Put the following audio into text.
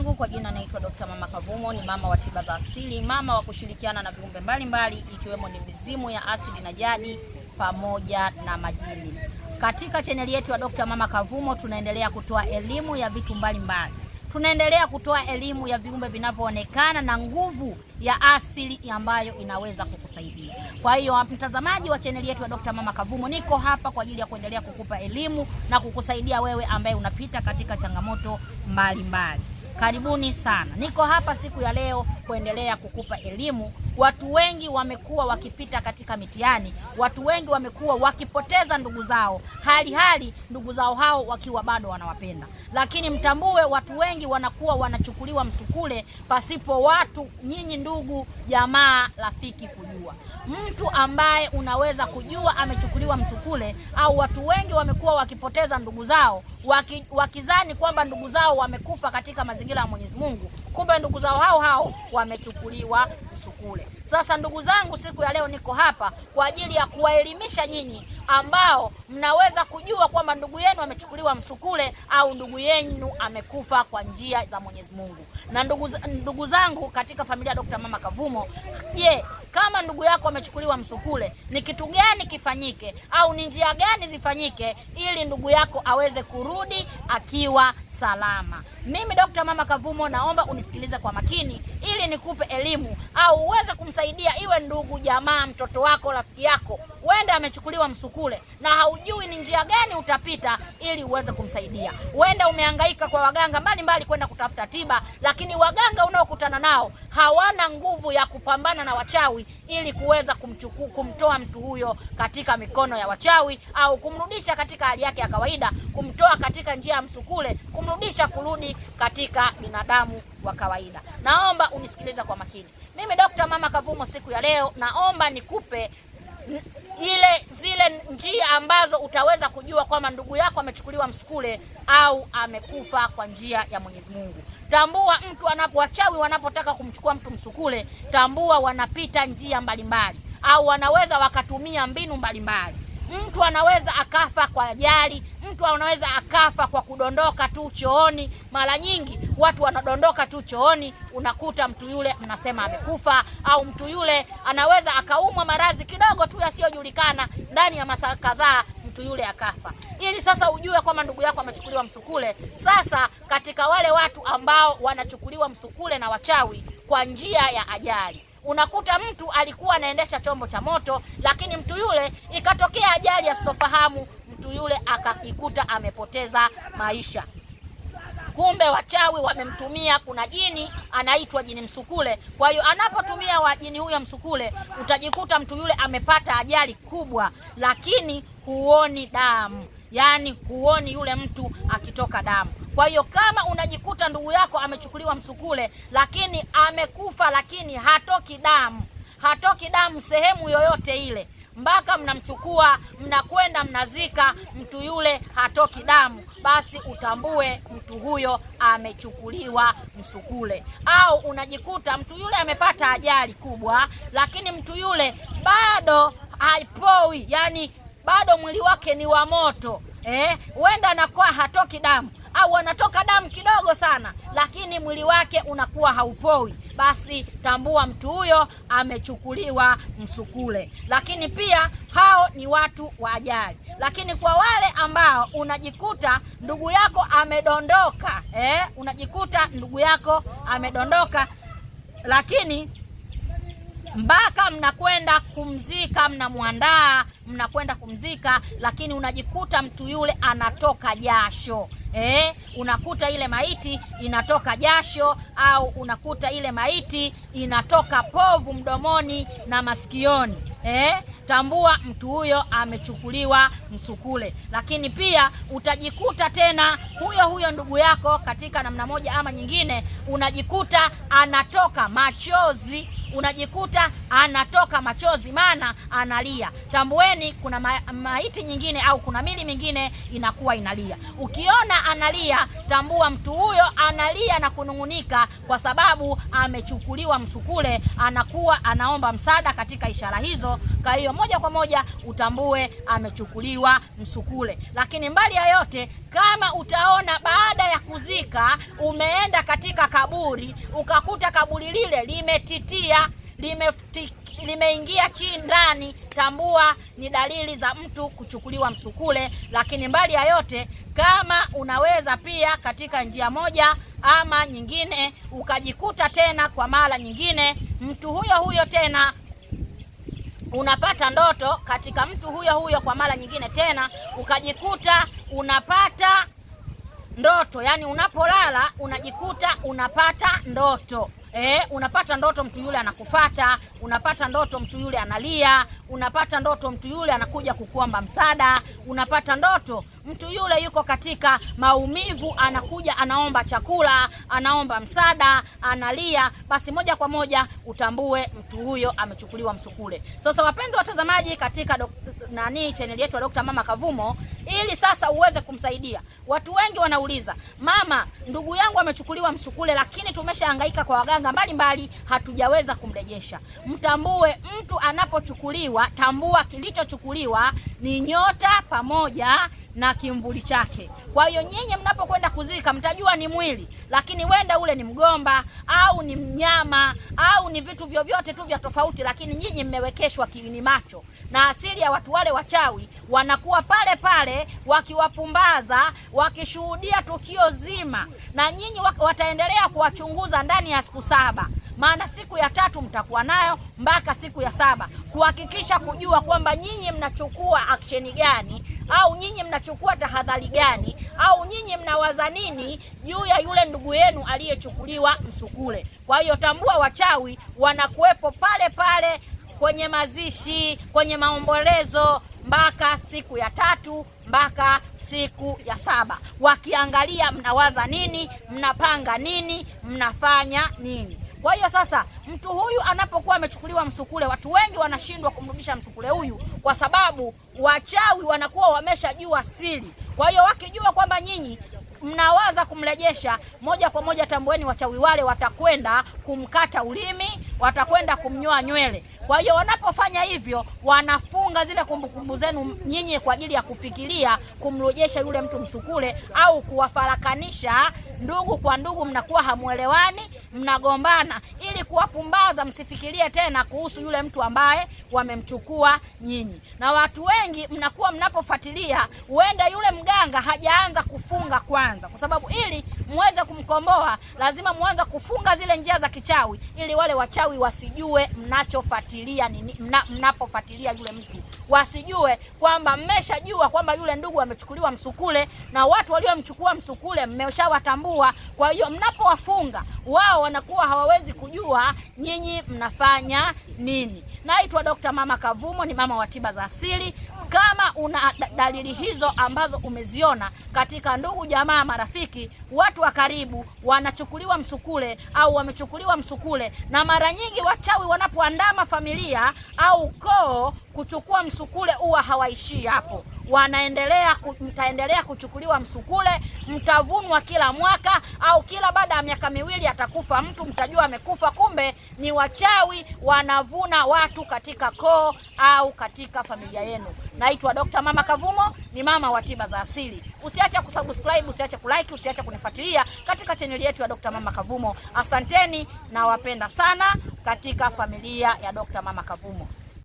yangu kwa jina naitwa Dr. Mama Kavumo, ni mama wa tiba za asili, mama wa kushirikiana na viumbe mbalimbali ikiwemo ni mizimu ya asili na jadi pamoja na majini. Katika chaneli yetu ya Dr. Mama Kavumo tunaendelea kutoa elimu ya vitu mbalimbali. Tunaendelea kutoa elimu ya viumbe vinavyoonekana na nguvu ya asili ambayo inaweza kukusaidia. Kwa hiyo mtazamaji wa chaneli yetu ya Dr. Mama Kavumo, niko hapa kwa ajili ya kuendelea kukupa elimu na kukusaidia wewe ambaye unapita katika changamoto mbalimbali. Karibuni sana. Niko hapa siku ya leo kuendelea kukupa elimu. Watu wengi wamekuwa wakipita katika mitihani, watu wengi wamekuwa wakipoteza ndugu zao, hali ndugu zao hao wakiwa bado wanawapenda. Lakini mtambue, watu wengi wanakuwa wanachukuliwa msukule pasipo watu nyinyi ndugu, jamaa, rafiki kujua. Mtu ambaye unaweza kujua amechukuliwa msukule, au watu wengi wamekuwa wakipoteza ndugu zao wakizani kwamba ndugu zao wamekufa katika mazingira ya Mwenyezi Mungu, kumbe ndugu zao hao wamechukuliwa msukule. Sasa ndugu zangu, siku ya leo niko hapa kwa ajili ya kuwaelimisha nyinyi ambao mnaweza kujua kwamba ndugu yenu amechukuliwa msukule au ndugu yenu amekufa kwa njia za Mwenyezi Mungu. Na ndugu zangu katika familia Dr. Mama Kavumo, kama ndugu yako amechukuliwa msukule, ni kitu gani kifanyike au ni njia gani zifanyike ili ndugu yako aweze kurudi akiwa salama? Mimi Dr. Mama Kavumo naomba unisikilize kwa makini ili nikupe elimu au uweze kumsaidia, iwe ndugu, jamaa, mtoto wako, rafiki yako, wenda amechukuliwa msukule na haujui ni njia gani utapita ili uweze kumsaidia. Wenda umehangaika kwa waganga mbalimbali kwenda kutafuta tiba, lakini waganga unaokutana nao hawana nguvu ya kupambana na wachawi ili kuweza kumtoa mtu huyo katika mikono ya wachawi au kumrudisha katika hali yake ya kawaida, kumtoa katika njia ya msukule, kumrudisha kurudi katika binadamu wa kawaida. Naomba unisikilize kwa makini. Mimi Dr. Mama Kavumo siku ya leo naomba nikupe zile njia ambazo utaweza kujua kwamba ndugu yako amechukuliwa msukule au amekufa kwa njia ya Mwenyezi Mungu. Tambua, wachawi wanapotaka kumchukua mtu msukule, tambua wanapita njia mbalimbali au wanaweza wakatumia mbinu mbalimbali. Mtu anaweza akafa kwa ajali, mtu anaweza akafa kwa kudondoka tu chooni. Mara nyingi watu wanadondoka tu chooni, unakuta mtu yule mnasema amekufa, au mtu yule anaweza akaumwa maradhi kidogo tu yasiyojulikana, ndani ya masaa kadhaa mtu yule akafa. Ili sasa ujue kwamba ndugu yako amechukuliwa msukule. Sasa katika wale watu ambao wanachukuliwa msukule na wachawi kwa njia ya ajali, unakuta mtu alikuwa anaendesha chombo cha moto, lakini mtu yule ikatokea ajali asitofahamu, mtu yule akajikuta amepoteza maisha. Kumbe wachawi wamemtumia, kuna jini anaitwa jini msukule. Kwa hiyo anapotumia jini huyo msukule, utajikuta mtu yule amepata ajali kubwa, lakini huoni damu, yani huoni yule mtu akitoka damu. Kwa hiyo kama unajikuta ndugu yako amechukuliwa msukule lakini amekufa, lakini hatoki damu sehemu yoyote ile, mpaka mnamchukua mnakwenda mnazika, mtu yule hatoki damu, basi utambue mtu huyo amechukuliwa msukule. Au unajikuta mtu yule amepata ajali kubwa, lakini mtu yule bado haipoi, yani bado mwili wake ni wa moto, wenda anakuwa hatoki damu au anatoka damu kidogo sana, lakini mwili wake unakuwa haupoi, basi tambua mtu huyo amechukuliwa msukule. Lakini pia hao ni watu wa ajali. Lakini kwa wale ambao unajikuta ndugu yako amedondoka, lakini mpaka mnakwenda kumzika, mnakwenda kumzika, lakini unajikuta mtu yule anatoka jasho. Unakuta ile maiti inatoka jasho, au unakuta ile maiti inatoka povu mdomoni na masikioni. Tambua mtu huyo amechukuliwa msukule. Lakini pia utajikuta tena huyo ndugu yako katika namna moja ama nyingine, unajikuta anatoka machozi, maana analia. Tambueni kuna maiti nyingine au kuna mili mingine inakuwa inalia. Ukiona analia, tambua mtu huyo analia na kunungunika kwa sababu amechukuliwa msukule, anakuwa anaomba msaada katika ishara hizo maombolezo. Kwa hiyo moja kwa moja utambue amechukuliwa msukule. Lakini mbali ya yote, kama utaona baada ya kuzika umeenda katika kaburi ukakuta kaburi lile limetitia, limeingia chini ndani, tambua ni dalili za mtu kuchukuliwa msukule. Lakini mbali ya yote, kama unaweza pia katika njia moja ama nyingine ukajikuta tena kwa mara nyingine mtu huyo tena unapata ndoto katika mtu huyo kwa mara nyingine tena ukajikuta unapata ndoto, yani unapolala unajikuta unapata ndoto. Unapata ndoto mtu yule anakufuata, unapata ndoto mtu yule analia, unapata ndoto mtu yule anakuja kukuomba msaada, unapata ndoto mtu yule yuko katika maumivu anakuja anaomba chakula, anaomba msaada, analia, basi moja kwa moja utambue mtu huyo amechukuliwa msukule. Sasa wapenzi watazamaji, katika channel yetu ya Dr. Mama Kavumo, ili sasa uweze kumsaidia. Watu wengi wanauliza, mama, ndugu yangu amechukuliwa msukule lakini tumeshahangaika kwa waganga mbalimbali hatujaweza kumrejesha. Mtambue mtu anapochukuliwa, tambua kilichochukuliwa ni nyota pamoja na kimvuli chake. Kwa hiyo nyinyi mnapokwenda kuzika mtajua ni mwili, lakini wenda ule ni mgomba au ni mnyama au ni vitu vyovyote tu vya tofauti, lakini nyinyi mmewekeshwa kiini macho. Na asili ya watu wale wachawi wanakuwa pale pale wakiwapumbaza, wakishuhudia tukio zima, na nyinyi wataendelea kuwachunguza ndani ya siku 7. Maana siku ya 3 mtakuwa nayo mpaka siku ya 7 kuhakikisha kujua kwamba nyinyi mnachukua action gani, au nyinyi mnachukua tahadhari gani, au nyinyi mnawaza nini juu ya yule ndugu yenu aliyechukuliwa msukule. Kwa hiyo tambua wachawi wanakuwepo pale pale kwenye mazishi, kwenye maombolezo mpaka siku ya 3 mpaka siku ya 7, wakiangalia mnawaza nini, mnapanga nini, mnafanya nini. Kwa hiyo sasa mtu huyu anapokuwa amechukuliwa msukule, watu wengi wanashindwa kumrudisha msukule huyu kwa sababu wachawi wanakuwa wameshajua siri. Kwa hiyo wakijua kwamba nyinyi mnawaza kumrejesha, moja kwa moja tambueni wachawi wale watakwenda kumkata ulimi, watakwenda kumnyoa nywele. Kwa hiyo wanapofanya hivyo wanafunga zile kumbukumbu zenu nyinyi kwa ajili ya kufikiria kumrejesha yule mtu msukule, au kuwafarakanisha ndugu kwa ndugu, mnakuwa hamuelewani, mnagombana, ili kuwapumbaza msifikirie tena kuhusu yule mtu ambaye wamemchukua nyinyi. Na watu wengi mnakuwa mnapofuatilia, huenda yule mganga hajaanza kufunga kwanza, kwa sababu ili muweze kumkomboa lazima muanze kufunga zile njia za kichawi, ili wale wachawi wasijue mnachofuatilia nini. Mnapofuatilia yule mtu wasijue kwamba mmeshajua kwamba yule ndugu amechukuliwa msukule, na watu waliomchukua msukule mmeshawatambua. Kwa hiyo mnapowafunga wao wanakuwa hawawezi kujua nyinyi mnafanya nini. Naitwa Dr. Mama Kavumo, ni mama wa tiba za asili. Kama una dalili hizo ambazo umeziona katika ndugu, jamaa, marafiki, watu wa karibu wanachukuliwa msukule au wamechukuliwa msukule, na mara nyingi wachawi wanapoandama familia au ukoo kuchukua msukule huwa hawaishii hapo. Mtaendelea kuchukuliwa msukule, mtavunwa kila mwaka au kila baada ya miaka 2 atakufa mtu, mtajua amekufa, kumbe ni wachawi wanavuna watu katika koo au katika familia yenu. Naitwa Dr. Mama Kavumo, ni mama wa tiba za asili. Usiache kusubscribe, usiache kulike, usiache kunifuatilia katika channel yetu ya Dr. Mama Kavumo. Asanteni na wapenda sana katika familia ya Dr. Mama Kavumo.